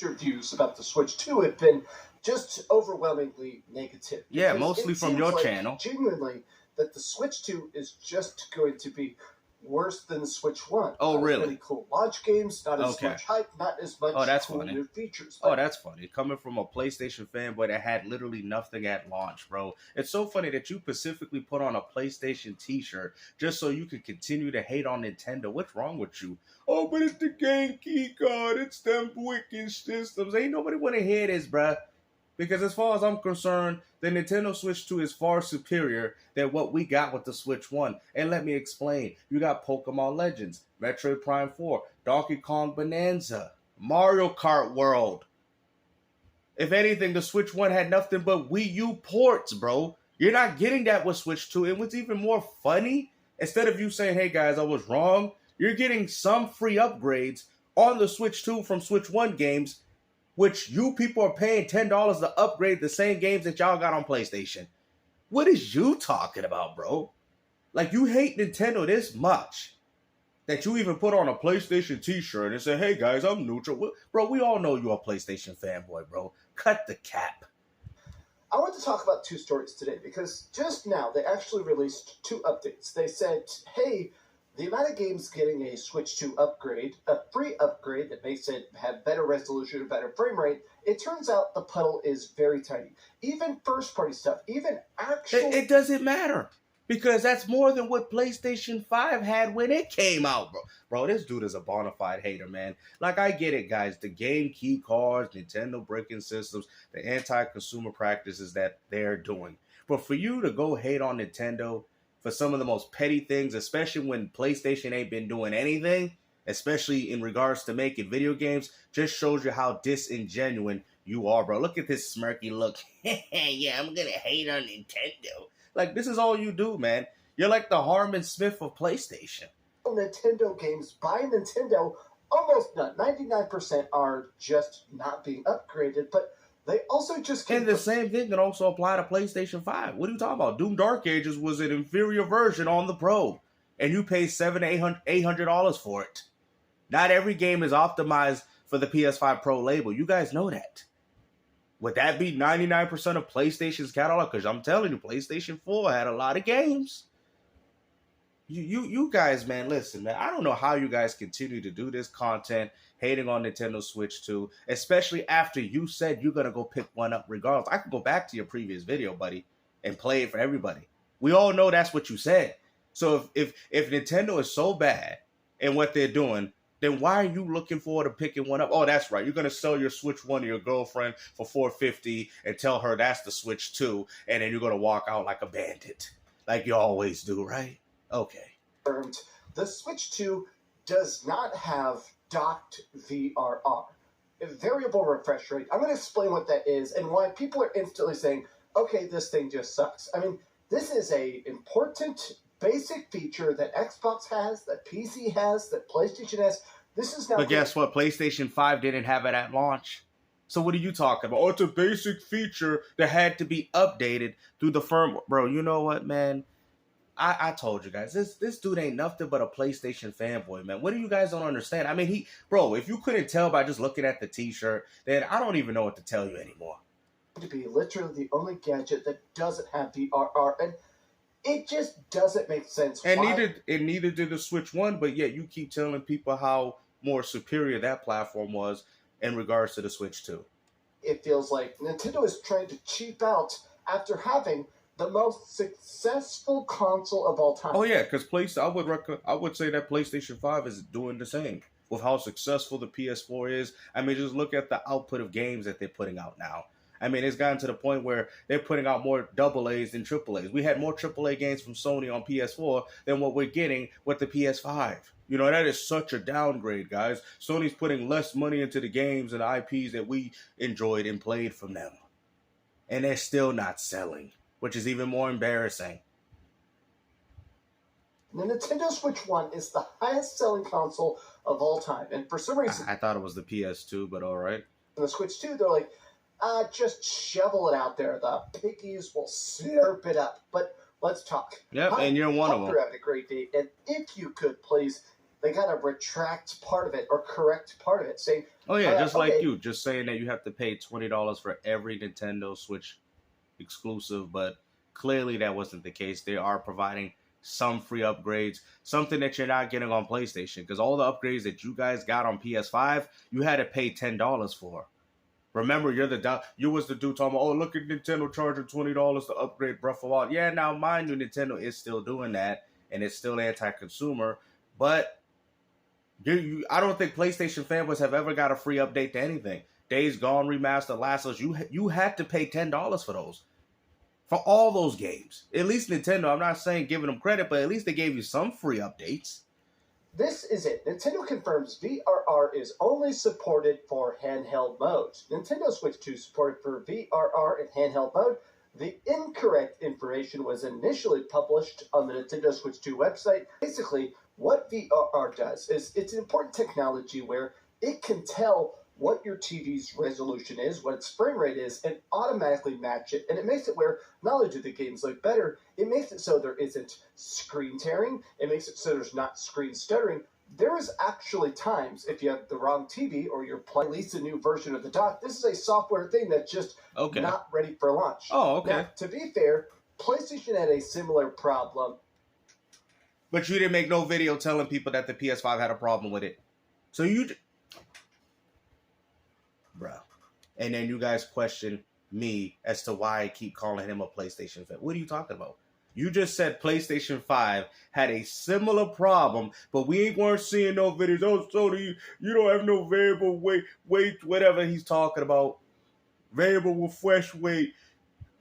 reviews about the Switch 2 have been just overwhelmingly negative. Yeah, mostly from your like channel. Genuinely, that the Switch 2 is just going to be worse than the Switch 1. Oh, not really? As many cool launch games, not as much hype, not as much cool new features. But that's funny. Coming from a PlayStation fanboy that had literally nothing at launch, bro. It's so funny that you specifically put on a PlayStation t-shirt just so you could continue to hate on Nintendo. What's wrong with you? Oh, but it's the game key card. It's them wicked systems. Ain't nobody want to hear this, bruh. Because as far as I'm concerned, the Nintendo Switch 2 is far superior than what we got with the Switch 1. And let me explain. You got Pokemon Legends, Metroid Prime 4, Donkey Kong Bonanza, Mario Kart World. If anything, the Switch 1 had nothing but Wii U ports, bro. You're not getting that with Switch 2. And what's even more funny, instead of you saying, hey guys, I was wrong, you're getting some free upgrades on the Switch 2 from Switch 1 games, which you people are paying $10 to upgrade the same games that y'all got on PlayStation. What is you talking about, bro? Like, you hate Nintendo this much that you even put on a PlayStation t-shirt and say, hey guys, I'm neutral. Bro, we all know you're a PlayStation fanboy, bro. Cut the cap. I want to talk about two stories today because just now they actually released two updates. They said, hey, the amount of games getting a Switch 2 upgrade, a free upgrade that makes it have better resolution and better frame rate, it turns out the puddle is very tiny. Even first-party stuff, even actual... It doesn't matter. Because that's more than what PlayStation 5 had when it came out, bro. Bro, this dude is a bona fide hater, man. Like, I get it, guys. The game key cards, Nintendo breaking systems, the anti-consumer practices that they're doing. But for you to go hate on Nintendo for some of the most petty things, especially when PlayStation ain't been doing anything, especially in regards to making video games, just shows you how disingenuous you are, bro. Look at this smirky look. Yeah, I'm gonna hate on Nintendo. Like, this is all you do, man. You're like the Harmon Smith of PlayStation. Nintendo games by Nintendo, almost none. 99% are just not being upgraded, but they also just... And the same thing can also apply to PlayStation 5. What are you talking about? Doom Dark Ages was an inferior version on the Pro, and you pay $700, $800 for it. Not every game is optimized for the PS5 Pro label. You guys know that. Would that be 99% of PlayStation's catalog? Because I'm telling you, PlayStation 4 had a lot of games. You guys, man, listen, man. I don't know how you guys continue to do this content, hating on Nintendo Switch 2, especially after you said you're going to go pick one up regardless. I could go back to your previous video, buddy, and play it for everybody. We all know that's what you said. So if Nintendo is so bad in what they're doing, then why are you looking forward to picking one up? Oh, that's right. You're going to sell your Switch 1 to your girlfriend for $450 and tell her that's the Switch 2, and then you're going to walk out like a bandit, like you always do, right? Okay. The Switch 2 does not have docked VRR, a variable refresh rate. I'm going to explain what that is and why people are instantly saying, okay, this thing just sucks. I mean, this is a important basic feature that Xbox has, that PC has, that PlayStation has. This is now... But guess what? PlayStation 5 didn't have it at launch. So what are you talking about? Oh, it's a basic feature that had to be updated through the firmware. Bro, you know what, man? I told you guys, this dude ain't nothing but a PlayStation fanboy, man. What do you guys don't understand? I mean, bro, if you couldn't tell by just looking at the t-shirt, then I don't even know what to tell you anymore. To be literally the only gadget that doesn't have VRR, and it just doesn't make sense. And neither did the Switch 1, but yet you keep telling people how more superior that platform was in regards to the Switch 2. It feels like Nintendo is trying to cheap out after having the most successful console of all time. Oh yeah, because I would say that PlayStation 5 is doing the same with how successful the PS4 is. I mean, just look at the output of games that they're putting out now. I mean, it's gotten to the point where they're putting out more AA's than AAA's. We had more AAA games from Sony on PS4 than what we're getting with the PS5. You know, that is such a downgrade, guys. Sony's putting less money into the games and the IPs that we enjoyed and played from them. And they're still not selling, which is even more embarrassing. The Nintendo Switch 1 is the highest selling console of all time. And for some reason... I thought it was the PS2, but all right. And the Switch 2, they're like, just shovel it out there. The piggies will slurp it up. But let's talk. Yep, and you're one of them. You're having a great day. And if you could, please, they got to retract part of it or correct part of it, saying, Oh yeah, just like okay. you, just saying that you have to pay $20 for every Nintendo Switch exclusive, but clearly that wasn't the case. They are providing some free upgrades, something that you're not getting on PlayStation, because all the upgrades that you guys got on PS5, you had to pay $10 for. Remember, you was the dude talking about, oh, look at Nintendo charging $20 to upgrade Breath of the Wild. Yeah, now mind you, Nintendo is still doing that, and it's still anti-consumer, but I don't think PlayStation fanboys have ever got a free update to anything. Days Gone Remastered, Last of Us, you had to pay $10 for those. For all those games. At least Nintendo, I'm not saying giving them credit, but at least they gave you some free updates. This is it. Nintendo confirms VRR is only supported for handheld mode. Nintendo Switch 2 supported for VRR in handheld mode. The incorrect information was initially published on the Nintendo Switch 2 website. Basically, what VRR does is it's an important technology where it can tell what your TV's resolution is, what its frame rate is, and automatically match it. And it makes it where not only do the games look better, it makes it so there isn't screen tearing, it makes it so there's not screen stuttering. There is actually times, if you have the wrong TV or you're playing at least a new version of the dock, this is a software thing that's just not ready for launch. Oh, okay. Now, to be fair, PlayStation had a similar problem. But you didn't make no video telling people that the PS5 had a problem with it. So Bruh. And then you guys question me as to why I keep calling him a PlayStation fan. What are you talking about? You just said PlayStation 5 had a similar problem, but we weren't seeing no videos. Oh, Sony, you don't have no variable weight, whatever he's talking about. Variable with fresh weight.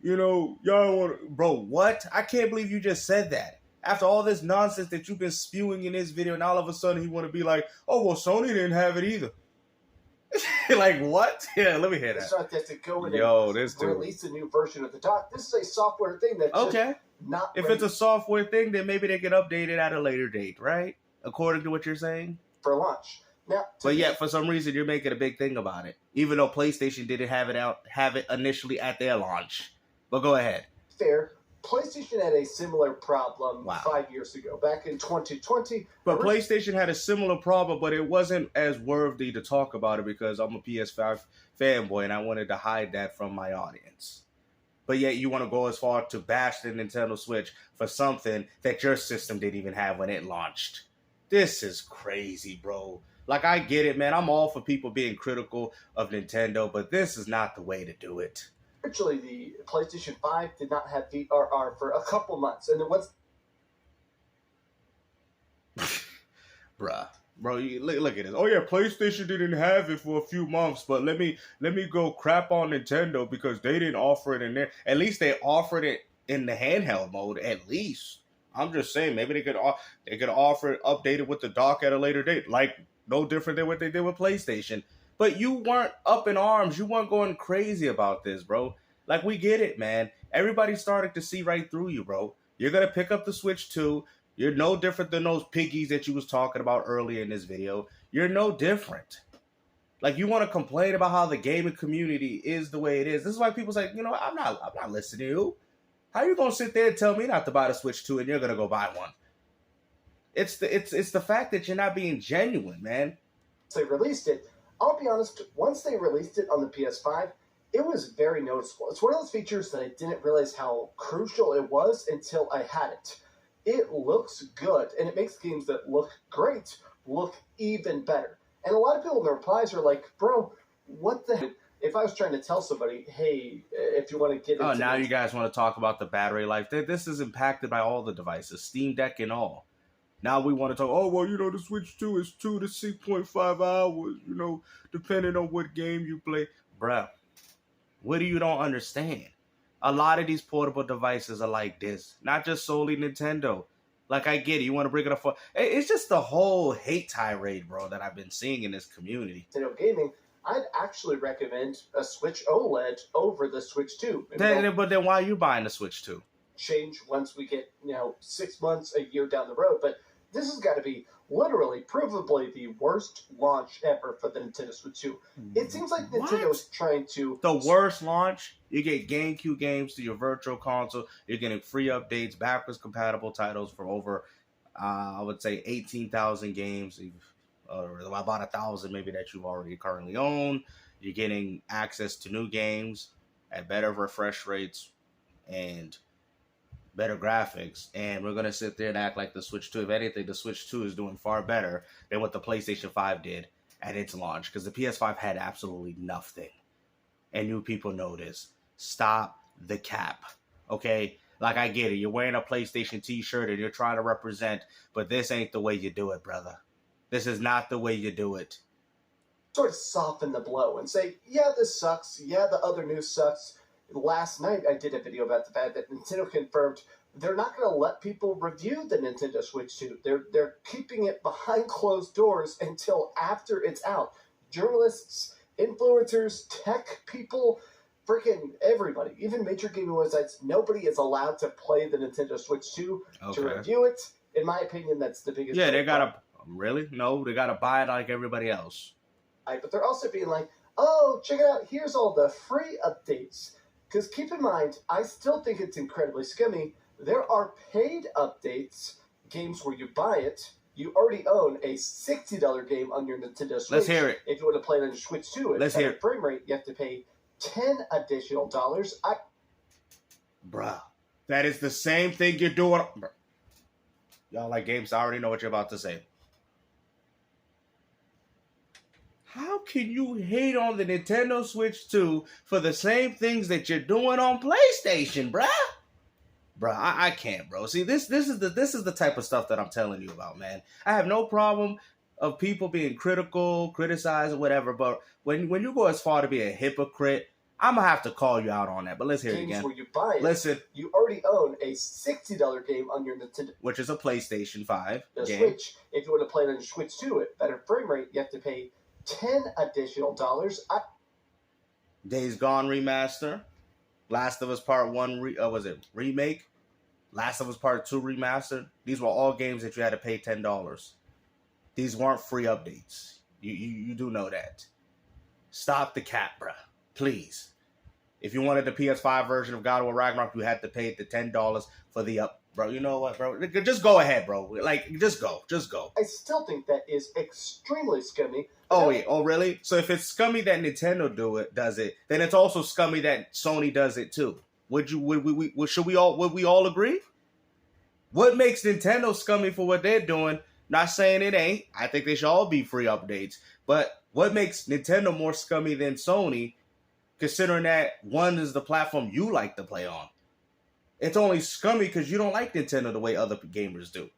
You know, y'all want... Bro, what? I can't believe you just said that. After all this nonsense that you've been spewing in this video, and all of a sudden he want to be like, oh, well, Sony didn't have it either. Like what? Yeah, let me hear that. So has to go in and release a new version of the dock. This is a software thing that's just not if ready. It's a software thing, then maybe they can update it at a later date, right? According to what you're saying? For launch. Now, but yet, for some reason, you're making a big thing about it. Even though PlayStation didn't have it initially at their launch. But go ahead. Fair. PlayStation had a similar problem 5 years ago, back in 2020. But PlayStation had a similar problem, but it wasn't as worthy to talk about it because I'm a PS5 fanboy and I wanted to hide that from my audience. But yet you want to go as far to bash the Nintendo Switch for something that your system didn't even have when it launched. This is crazy, bro. Like, I get it, man. I'm all for people being critical of Nintendo, but this is not the way to do it. Actually, the PlayStation 5 did not have VRR for a couple months, and then once... Bro, you look at this. Oh yeah, PlayStation didn't have it for a few months, but let me go crap on Nintendo because they didn't offer it in there. At least they offered it in the handheld mode. At least I'm just saying, maybe they could offer it updated with the dock at a later date, like no different than what they did with PlayStation. But you weren't up in arms. You weren't going crazy about this, bro. Like, we get it, man. Everybody started to see right through you, bro. You're going to pick up the Switch 2. You're no different than those piggies that you was talking about earlier in this video. You're no different. Like, you want to complain about how the gaming community is the way it is. This is why people say, you know, I'm not listening to you. How you going to sit there and tell me not to buy the Switch 2 and you're going to go buy one? It's the fact that you're not being genuine, man. They released it. I'll be honest, once they released it on the PS5, it was very noticeable. It's one of those features that I didn't realize how crucial it was until I had it. It looks good, and it makes games that look great look even better. And a lot of people in the replies are like, bro, what the heck? If I was trying to tell somebody, hey, if you want to get into... Oh, now you guys want to talk about the battery life. This is impacted by all the devices, Steam Deck and all. Now we want to talk, oh, well, you know, the Switch 2 is 2 to 6.5 hours, you know, depending on what game you play. Bruh, what do you don't understand? A lot of these portable devices are like this. Not just solely Nintendo. Like, I get it. You want to bring it up for... It's just the whole hate tirade, bro, that I've been seeing in this community. Nintendo gaming, I'd actually recommend a Switch OLED over the Switch 2. But then why are you buying the Switch 2? Change once we get, 6 months, a year down the road, but this has got to be literally, provably the worst launch ever for the Nintendo Switch 2. It seems like Nintendo's trying to... The worst launch? You get GameCube games to your virtual console. You're getting free updates, backwards compatible titles for over, I would say, 18,000 games. or about 1,000 maybe that you've already currently own. You're getting access to new games at better refresh rates and better graphics. And we're gonna sit there and act like the Switch 2, if anything, the Switch 2 is doing far better than what the PlayStation 5 did at its launch, because the PS5 had absolutely nothing. And new people know this. Stop the cap. Okay? Like, I get it. You're wearing a PlayStation t-shirt and you're trying to represent, but this ain't the way you do it, brother. This is not the way you do it. Sort of soften the blow and say, yeah, this sucks. Yeah, the other news sucks. Last night, I did a video about the fact that Nintendo confirmed they're not going to let people review the Nintendo Switch 2. They're keeping it behind closed doors until after it's out. Journalists, influencers, tech people, freaking everybody, even major gaming websites, nobody is allowed to play the Nintendo Switch 2 to review it. In my opinion, that's the biggest. Yeah, they gotta really? No, they gotta buy it like everybody else. But they're also being like, oh, check it out, here's all the free updates. Because keep in mind, I still think it's incredibly scummy. There are paid updates, games where you buy it. You already own a $60 game on your Nintendo Switch. Let's hear it. If you want to play it on your Switch 2 Let's hear it. frame rate, you have to pay $10 additional. Bruh, that is the same thing you're doing. Y'all like games, I already know what you're about to say. How can you hate on the Nintendo Switch 2 for the same things that you're doing on PlayStation, bruh? Bruh, I can't, bro. See, this is the type of stuff that I'm telling you about, man. I have no problem of people being critical, criticize, or whatever, but when you go as far to be a hypocrite, I'm gonna have to call you out on that. But let's hear it again. Where you buy it, listen, you already own a $60 game on your Nintendo, which is a PlayStation 5 game. Switch. If you want to play it on your Switch 2 at better frame rate, you have to pay $10 additional. Days Gone remaster, Last of Us Part 1 remake, Last of Us Part 2 remastered. These were all games that you had to pay $10. These weren't free updates. You do know that. Stop the cap, bruh. Please. If you wanted the PS5 version of God of War Ragnarok, you had to pay the $10 for the up. Bro, you know what, bro? Just go ahead, bro. Like, just go. Just go. I still think that is extremely scummy. Oh, yeah. Oh, really? So if it's scummy that Nintendo does it, then it's also scummy that Sony does it too. Would we all agree? What makes Nintendo scummy for what they're doing? Not saying it ain't. I think they should all be free updates. But what makes Nintendo more scummy than Sony, considering that one is the platform you like to play on? It's only scummy because you don't like Nintendo the way other gamers do.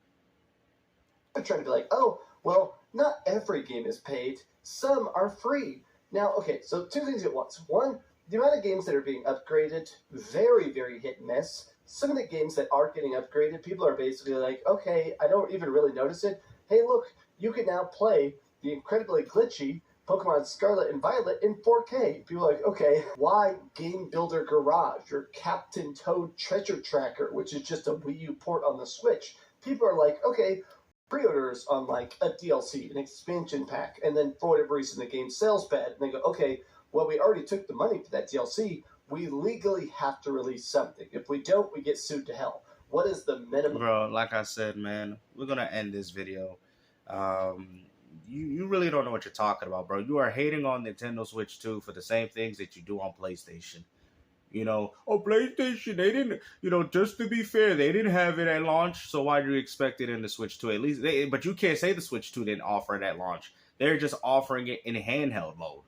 I'm trying to be like, oh, well, not every game is paid. Some are free. Now, okay, so two things at once. One, the amount of games that are being upgraded, very, very hit and miss. Some of the games that are getting upgraded, people are basically like, okay, I don't even really notice it. Hey, look, you can now play the incredibly glitchy Pokemon Scarlet and Violet in 4K. People are like, okay, why Game Builder Garage or Captain Toad Treasure Tracker, which is just a Wii U port on the Switch? People are like, okay, pre-orders on like a DLC, an expansion pack, and then for whatever reason the game sells bad, and they go, okay, well, we already took the money for that DLC. We legally have to release something. If we don't, we get sued to hell. What is the minimum? Bro, like I said, man, we're going to end this video. You really don't know what you're talking about, bro. You are hating on Nintendo Switch 2 for the same things that you do on PlayStation. You know, PlayStation, they didn't, just to be fair, they didn't have it at launch, so why do you expect it in the Switch 2? At least, but you can't say the Switch 2 didn't offer it at launch. They're just offering it in handheld mode.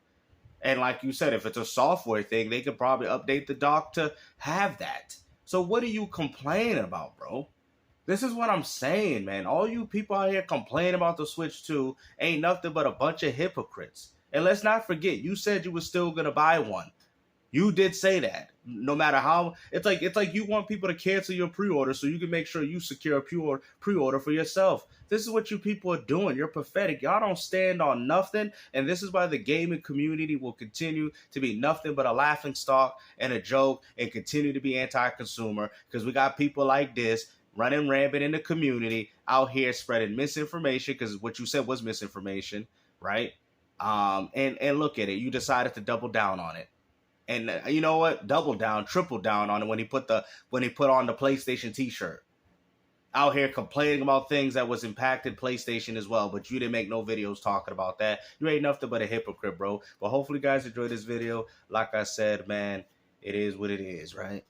And like you said, if it's a software thing, they could probably update the dock to have that. So what are you complaining about, bro? This is what I'm saying, man. All you people out here complaining about the Switch 2 ain't nothing but a bunch of hypocrites. And let's not forget, you said you were still going to buy one. You did say that. No matter how, it's like you want people to cancel your pre-order so you can make sure you secure a pre-order for yourself. This is what you people are doing. You're pathetic. Y'all don't stand on nothing, and this is why the gaming community will continue to be nothing but a laughing stock and a joke and continue to be anti-consumer, because we got people like this running rampant in the community out here spreading misinformation, because what you said was misinformation, right? And look at it. You decided to double down on it. And you know what? Double down, triple down on it when he put on the PlayStation t-shirt. out here complaining about things that was impacted PlayStation as well, but you didn't make no videos talking about that. You ain't nothing but a hypocrite, bro. But hopefully, guys, enjoyed this video. Like I said, man, it is what it is, right?